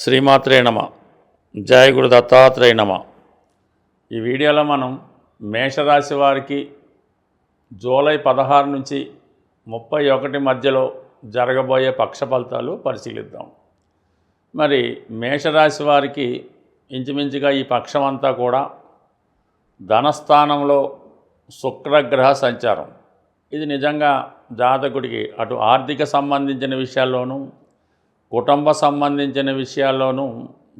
శ్రీమాత్రే నమ. జయ గురు దత్తాత్రేయ నమ. ఈ వీడియోలో మనం మేషరాశి వారికి జూలై 16 నుంచి 31 మధ్యలో జరగబోయే పక్ష ఫలితాలు పరిశీలిద్దాం. మరి మేషరాశి వారికి ఇంచుమించుగా ఈ పక్షం అంతా కూడా ధనస్థానంలో శుక్రగ్రహ సంచారం. ఇది నిజంగా జాతకుడికి అటు ఆర్థిక సంబంధించిన విషయాల్లోనూ కుటుంబ సంబంధించిన విషయాల్లోనూ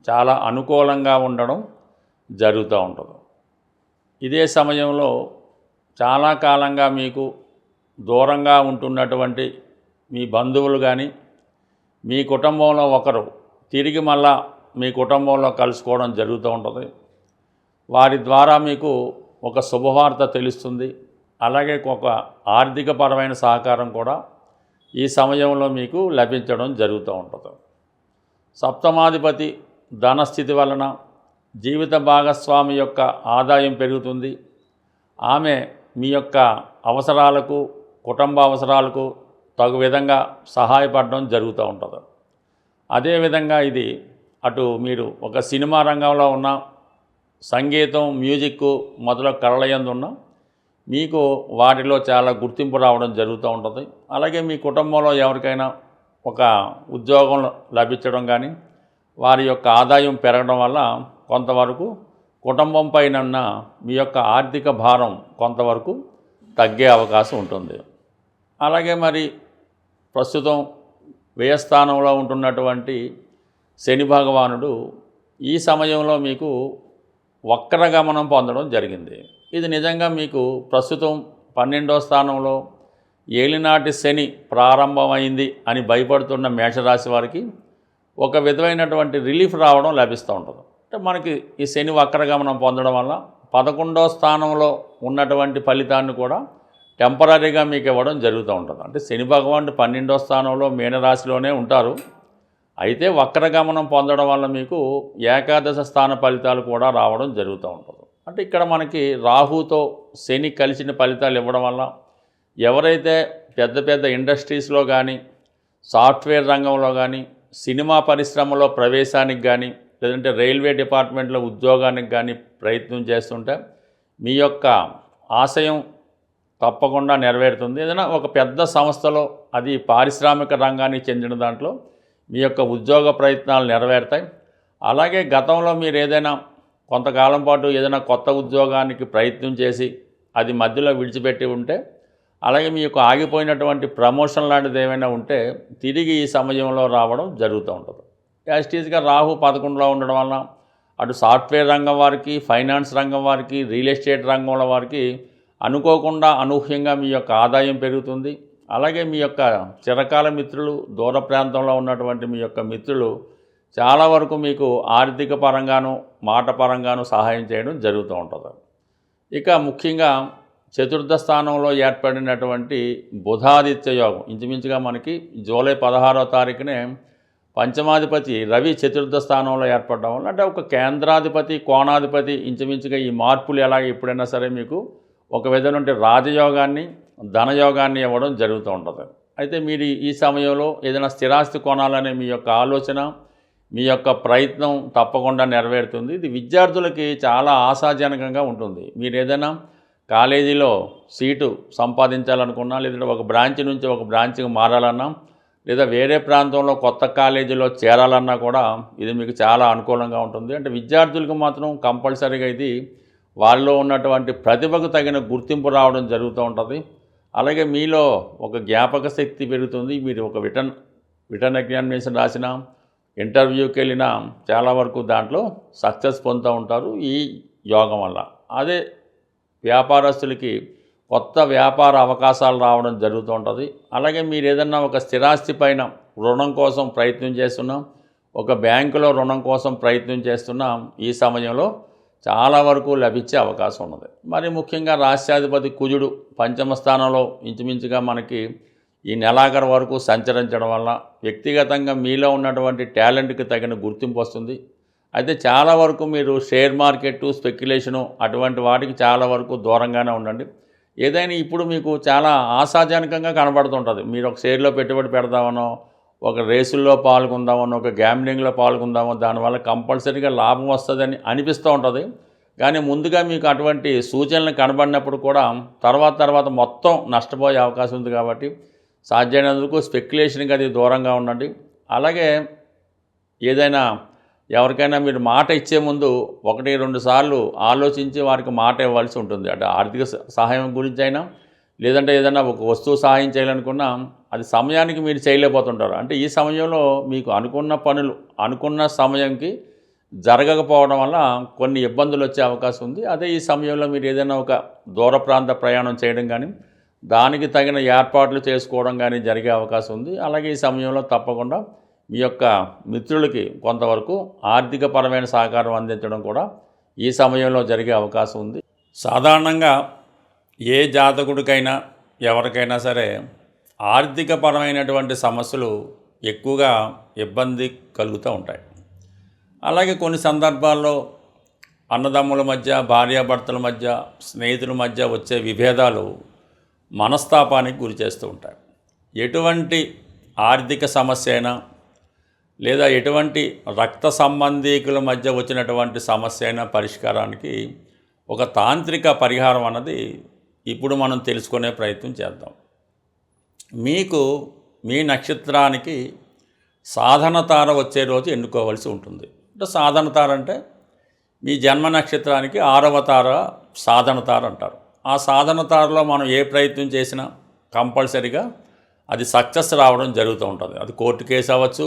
చాలా అనుకూలంగా ఉండడం జరుగుతూ ఉంటుంది. ఇదే సమయంలో చాలా కాలంగా మీకు దూరంగా ఉంటున్నటువంటి మీ బంధువులు కానీ మీ కుటుంబంలో ఒకరు తిరిగి మళ్ళా మీ కుటుంబంలో కలుసుకోవడం జరుగుతూ ఉంటుంది. వారి ద్వారా మీకు ఒక శుభవార్త తెలుస్తుంది. అలాగే ఒక ఆర్థికపరమైన సహకారం కూడా ఈ సమయంలో మీకు లభించడం జరుగుతూ ఉంటుంది. సప్తమాధిపతి ధనస్థితి వలన జీవిత భాగస్వామి యొక్క ఆదాయం పెరుగుతుంది. ఆమె మీ యొక్క అవసరాలకు కుటుంబ అవసరాలకు తగు విధంగా సహాయపడడం జరుగుతూ ఉంటుంది. అదేవిధంగా ఇది అటు మీరు ఒక సినిమా రంగంలో ఉన్న సంగీతం మ్యూజిక్ మొదలగు కళలయందు ఉన్న మీకు వాటిలో చాలా గుర్తింపు రావడం జరుగుతూ ఉంటుంది. అలాగే మీ కుటుంబంలో ఎవరికైనా ఒక ఉద్యోగం లభించడం కానీ వారి యొక్క ఆదాయం పెరగడం వల్ల కొంతవరకు కుటుంబం పైన ఉన్న మీ యొక్క ఆర్థిక భారం కొంతవరకు తగ్గే అవకాశం ఉంటుంది. అలాగే మరి ప్రస్తుతం వ్యయస్థానంలో ఉంటున్నటువంటి శని భగవానుడు ఈ సమయంలో మీకు వక్రగమనం పొందడం జరిగింది. ఇది నిజంగా మీకు ప్రస్తుతం 12వ స్థానంలో ఏలినాటి శని ప్రారంభమైంది అని భయపడుతున్న మేషరాశి వారికి ఒక విధమైనటువంటి రిలీఫ్ రావడం లభిస్తూ ఉంటుంది. అంటే మనకి ఈ శని వక్రగమనం పొందడం వల్ల 11వ స్థానంలో ఉన్నటువంటి ఫలితాన్ని కూడా టెంపరీగా మీకు ఇవ్వడం జరుగుతూ ఉంటుంది. అంటే శని భగవానుడు 12వ స్థానంలో మీనరాశిలోనే ఉంటారు. అయితే వక్రగమనం పొందడం వల్ల మీకు ఏకాదశ స్థాన ఫలితాలు కూడా రావడం జరుగుతూ ఉంటుంది. అంటే ఇక్కడ మనకి రాహుతో శని కలిసిన ఫలితాలు ఇవ్వడం వల్ల ఎవరైతే పెద్ద పెద్ద ఇండస్ట్రీస్లో కానీ సాఫ్ట్వేర్ రంగంలో కానీ సినిమా పరిశ్రమలో ప్రవేశానికి కానీ లేదంటే రైల్వే డిపార్ట్మెంట్లో ఉద్యోగానికి కానీ ప్రయత్నం చేస్తుంటే మీ యొక్క ఆశయం తప్పకుండా నెరవేరుతుంది. ఏదైనా ఒక పెద్ద సంస్థలో అది పారిశ్రామిక రంగానికి చెందిన దాంట్లో మీ యొక్క ఉద్యోగ ప్రయత్నాలు నెరవేరుతాయి. అలాగే గతంలో మీరు ఏదైనా కొంతకాలం పాటు ఏదైనా కొత్త ఉద్యోగానికి ప్రయత్నం చేసి అది మధ్యలో విడిచిపెట్టి ఉంటే అలాగే మీ యొక్క ఆగిపోయినటువంటి ప్రమోషన్ లాంటిది ఏమైనా ఉంటే తిరిగి ఈ సమయంలో రావడం జరుగుతూ ఉంటుంది. యాస్టీస్గా రాహు 11లో ఉండడం వల్ల అటు సాఫ్ట్వేర్ రంగం వారికి ఫైనాన్స్ రంగం వారికి రియల్ ఎస్టేట్ రంగంలో వారికి అనుకోకుండా అనూహ్యంగా మీ యొక్క ఆదాయం పెరుగుతుంది. అలాగే మీ యొక్క చిరకాల మిత్రులు దూర ప్రాంతంలో ఉన్నటువంటి మీ యొక్క మిత్రులు చాలా వరకు మీకు ఆర్థిక పరంగాను మాట పరంగాను సహాయం చేయడం జరుగుతూ ఉంటుంది. ఇక ముఖ్యంగా చతుర్థ స్థానంలో ఏర్పడినటువంటి బుధాదిత్య యోగం ఇంచుమించుగా మనకి జూలై 16వ తారీఖునే పంచమాధిపతి రవి చతుర్థ స్థానంలో ఏర్పడడం వల్ల అంటే ఒక కేంద్రాధిపతి కోణాధిపతి ఇంచుమించుగా ఈ మార్పులు ఎలాగ ఎప్పుడైనా సరే మీకు ఒక విధంగా రాజయోగాన్ని ధనయోగాన్ని ఇవ్వడం జరుగుతూ ఉంటుంది. అయితే మీరు ఈ సమయంలో ఏదైనా స్థిరాస్తి కొనాలనే మీ యొక్క ఆలోచన మీ యొక్క ప్రయత్నం తప్పకుండా నెరవేరుతుంది. ఇది విద్యార్థులకి చాలా ఆశాజనకంగా ఉంటుంది. మీరు ఏదైనా కాలేజీలో సీటు సంపాదించాలనుకున్నా లేదంటే ఒక బ్రాంచ్ నుంచి ఒక బ్రాంచ్కి మారాలన్నా లేదా వేరే ప్రాంతంలో కొత్త కాలేజీలో చేరాలన్నా కూడా ఇది మీకు చాలా అనుకూలంగా ఉంటుంది. అంటే విద్యార్థులకు మాత్రం కంపల్సరీగా ఇది వాళ్ళలో ఉన్నటువంటి ప్రతిభకు తగిన గుర్తింపు రావడం జరుగుతూ ఉంటుంది. అలాగే మీలో ఒక జ్ఞాపక శక్తి పెరుగుతుంది. మీరు ఒక రిటర్న్ ఎగ్జామినేషన్ రాసిన ఇంటర్వ్యూకి వెళ్ళినా చాలా వరకు దాంట్లో సక్సెస్ పొందుతూ ఉంటారు ఈ యోగం వల్ల. అదే వ్యాపారస్తులకి కొత్త వ్యాపార అవకాశాలు రావడం జరుగుతూ ఉంటుంది. అలాగే మీరు ఏదన్నా ఒక స్థిరాస్తి పైన రుణం కోసం ప్రయత్నం చేస్తున్నాం ఒక బ్యాంకులో రుణం కోసం ప్రయత్నం చేస్తున్నాం ఈ సమయంలో చాలా వరకు లభించే అవకాశం ఉన్నది. మరి ముఖ్యంగా రాష్ట్రాధిపతి కుజుడు పంచమ స్థానంలో ఇంచుమించుగా మనకి ఈ నెలాఖరు వరకు సంచరించడం వల్ల వ్యక్తిగతంగా మీలో ఉన్నటువంటి టాలెంట్కి తగిన గుర్తింపు వస్తుంది. అయితే చాలా వరకు మీరు షేర్ మార్కెట్ స్పెక్యులేషను అటువంటి వాటికి చాలా వరకు దూరంగానే ఉండండి. ఏదైనా ఇప్పుడు మీకు చాలా ఆశాజనకంగా కనబడుతుంటుంది. మీరు ఒక షేర్లో పెట్టుబడి పెడదామనో ఒక రేసుల్లో పాల్గొందామని, ఒక గ్యాంబ్లింగ్లో పాల్గొందామో, దానివల్ల కంపల్సరీగా లాభం వస్తుందని అనిపిస్తూ ఉంటుంది. కానీ ముందుగా మీకు అటువంటి సూచనలు కనబడినప్పుడు కూడా తర్వాత మొత్తం నష్టపోయే అవకాశం ఉంది. కాబట్టి సాధ్యమైనందుకు స్పెక్యులేషన్కి అది దూరంగా ఉండండి. అలాగే ఏదైనా ఎవరికైనా మీరు మాట ఇచ్చే ముందు 1-2 సార్లు ఆలోచించి వారికి మాట ఇవ్వాల్సి ఉంటుంది. అంటే ఆర్థిక సహాయం గురించి అయినా, లేదంటే ఏదైనా ఒక వస్తువు సహాయం చేయాలనుకున్నా అది సమయానికి మీరు చేయలేకపోతుంటారు. అంటే ఈ సమయంలో మీకు అనుకున్న పనులు అనుకున్న సమయంకి జరగకపోవడం వల్ల కొన్ని ఇబ్బందులు వచ్చే అవకాశం ఉంది. అదే ఈ సమయంలో మీరు ఏదైనా ఒక దూర ప్రాంత ప్రయాణం చేయడం కానీ, దానికి తగిన ఏర్పాట్లు చేసుకోవడం కానీ జరిగే అవకాశం ఉంది. అలాగే ఈ సమయంలో తప్పకుండా మీ యొక్క మిత్రులకి కొంతవరకు ఆర్థికపరమైన సహకారం అందించడం కూడా ఈ సమయంలో జరిగే అవకాశం ఉంది. సాధారణంగా ఏ జాతకుడికైనా ఎవరికైనా సరే ఆర్థికపరమైనటువంటి సమస్యలు ఎక్కువగా ఇబ్బంది కలుగుతూ ఉంటాయి. అలాగే కొన్ని సందర్భాల్లో అన్నదమ్ముల మధ్య, భార్యాభర్తల మధ్య, స్నేహితుల మధ్య వచ్చే విభేదాలు మనస్తాపానికి గురి చేస్తూ ఉంటాయి. ఎటువంటి ఆర్థిక సమస్య అయినా, లేదా ఎటువంటి రక్త సంబంధీకుల మధ్య వచ్చినటువంటి సమస్య అయినా పరిష్కారానికి ఒక తాంత్రిక పరిహారం అన్నది ఇప్పుడు మనం తెలుసుకునే ప్రయత్నం చేద్దాం. మీకు మీ నక్షత్రానికి సాధన తార వచ్చే రోజు ఎన్నుకోవాల్సి ఉంటుంది. అంటే సాధన తార అంటే మీ జన్మ నక్షత్రానికి 6వ తార సాధన తార అంటారు. ఆ సాధన తారలో మనం ఏ ప్రయత్నం చేసినా కంపల్సరీగా అది సక్సెస్ రావడం జరుగుతూ ఉంటుంది. అది కోర్టు కేసు అవ్వచ్చు,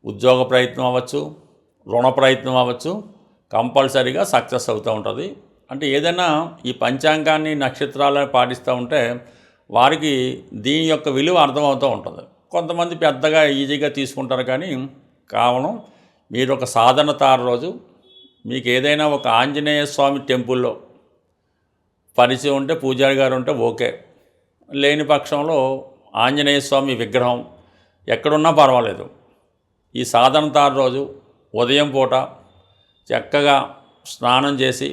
ఉద్యోగ ప్రయత్నం అవ్వచ్చు, రుణ ప్రయత్నం అవ్వచ్చు, కంపల్సరీగా సక్సెస్ అవుతూ ఉంటుంది. అంటే ఏదైనా ఈ పంచాంగాన్ని నక్షత్రాలను పాటిస్తూ ఉంటే వారికి దీని యొక్క విలువ అర్థమవుతూ ఉంటుంది. కొంతమంది పెద్దగా ఈజీగా తీసుకుంటారు. కానీ కావడం మీరు ఒక సాధన తార రోజు మీకు ఏదైనా ఒక ఆంజనేయ స్వామి టెంపుల్లో పరిచయం ఉంటే, పూజారి గారు ఉంటే ఓకే. లేని పక్షంలో ఆంజనేయ స్వామి విగ్రహం ఎక్కడున్నా పర్వాలేదు. ఈ సాధన తార రోజు ఉదయం పూట చక్కగా స్నానం చేసి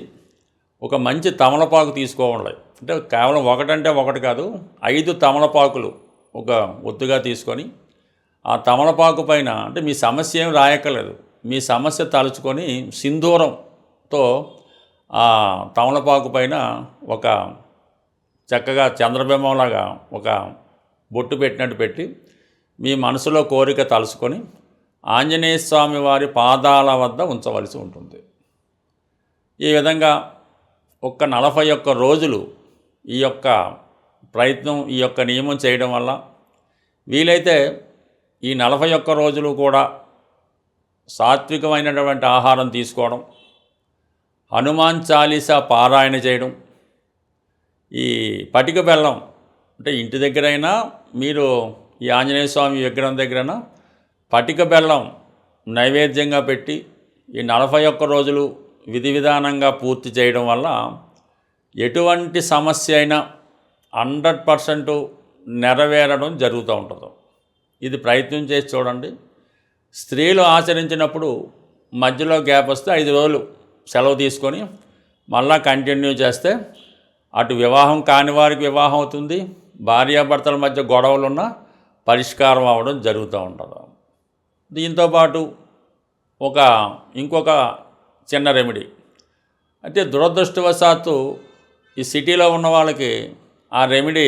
ఒక మంచి తమలపాకు తీసుకోవాలి. అంటే కేవలం ఒకటంటే ఒకటి కాదు, 5 తమలపాకులు ఒక ఒత్తుగా తీసుకొని ఆ తమలపాకు పైన, అంటే మీ సమస్య ఏం రాయక్కర్లేదు, మీ సమస్య తలుచుకొని సింధూరంతో ఆ తమలపాకు పైన ఒక చక్కగా చంద్రబింబంలాగా ఒక బొట్టు పెట్టినట్టు పెట్టి మీ మనసులో కోరిక తలుచుకొని ఆంజనేయ స్వామి వారి పాదాల వద్ద ఉంచవలసి ఉంటుంది. ఈ విధంగా ఒక్క 41 రోజులు ఈ యొక్క ప్రయత్నం, ఈ యొక్క నియమం చేయడం వల్ల వీలైతే ఈ 41 రోజులు కూడా సాత్వికమైనటువంటి ఆహారం తీసుకోవడం, హనుమాన్ చాలీసా పారాయణ చేయడం, ఈ పటిక బెల్లం అంటే ఇంటి దగ్గరైనా మీరు ఈ ఆంజనేయ స్వామి విగ్రహం దగ్గరైనా పటిక బెల్లం నైవేద్యంగా పెట్టి ఈ 41 రోజులు విధి విధానంగా పూర్తి చేయడం వల్ల ఎటువంటి సమస్య అయినా 100% నెరవేరడం జరుగుతూ ఉంటుంది. ఇది ప్రయత్నం చేసి చూడండి. స్త్రీలు ఆచరించినప్పుడు మధ్యలో గ్యాప్ వస్తే 5 రోజులు సెలవు తీసుకొని మళ్ళా కంటిన్యూ చేస్తే అటు వివాహం కాని వారికి వివాహం అవుతుంది, భార్యాభర్తల మధ్య గొడవలున్న పరిష్కారం అవ్వడం జరుగుతూ ఉంటుంది. దీంతోపాటు ఇంకొక చిన్న రెమెడీ, అయితే దురదృష్టవశాత్తు ఈ సిటీలో ఉన్న వాళ్ళకి ఆ రెమెడీ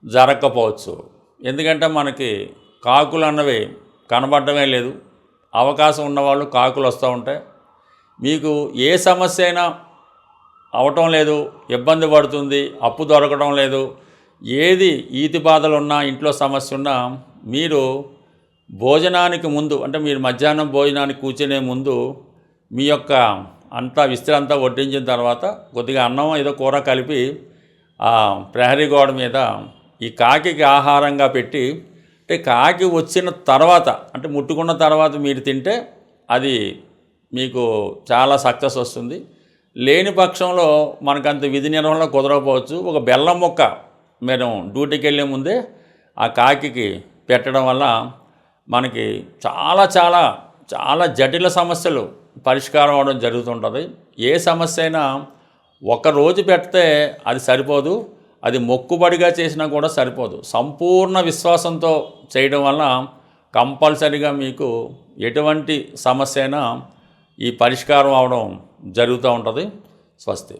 జరగకపోవచ్చు. ఎందుకంటే మనకి కాకులు అన్నవి కనబడటమే లేదు. అవకాశం ఉన్నవాళ్ళు కాకులు వస్తూ ఉంటాయి. మీకు ఏ సమస్య అయినా అవటం లేదు, ఇబ్బంది పడుతుంది, అప్పు దొరకడం లేదు, ఏది ఈతి బాధలు ఉన్నా, ఇంట్లో సమస్య ఉన్నా, మీరు భోజనానికి ముందు, అంటే మీరు మధ్యాహ్నం భోజనానికి కూర్చునే ముందు మీ యొక్క అంతా విస్తరి అంతా వడ్డించిన తర్వాత కొద్దిగా అన్నం ఏదో కూర కలిపి ఆ ప్రహరీ గోడ మీద ఈ కాకికి ఆహారంగా పెట్టి, అంటే కాకి వచ్చిన తర్వాత, అంటే ముట్టుకున్న తర్వాత మీరు తింటే అది మీకు చాలా సక్సెస్ వస్తుంది. లేని పక్షంలో మనకంత విధి నిర్వహణలో కుదరకపోవచ్చు. ఒక బెల్లం మొక్క మేము డ్యూటీకి వెళ్ళే ముందే ఆ కాకికి పెట్టడం వల్ల మనకి చాలా చాలా చాలా జటిల సమస్యలు పరిష్కారం అవడం జరుగుతుంటుంది. ఏ సమస్య అయినా ఒకరోజు పెడితే అది సరిపోదు, అది మొక్కుబడిగా చేసినా కూడా సరిపోదు. సంపూర్ణ విశ్వాసంతో చేయడం వల్ల కంపల్సరిగా మీకు ఎటువంటి సమస్య అయినా ఈ పరిష్కారం అవడం జరుగుతూ ఉంటుంది. స్వస్తి.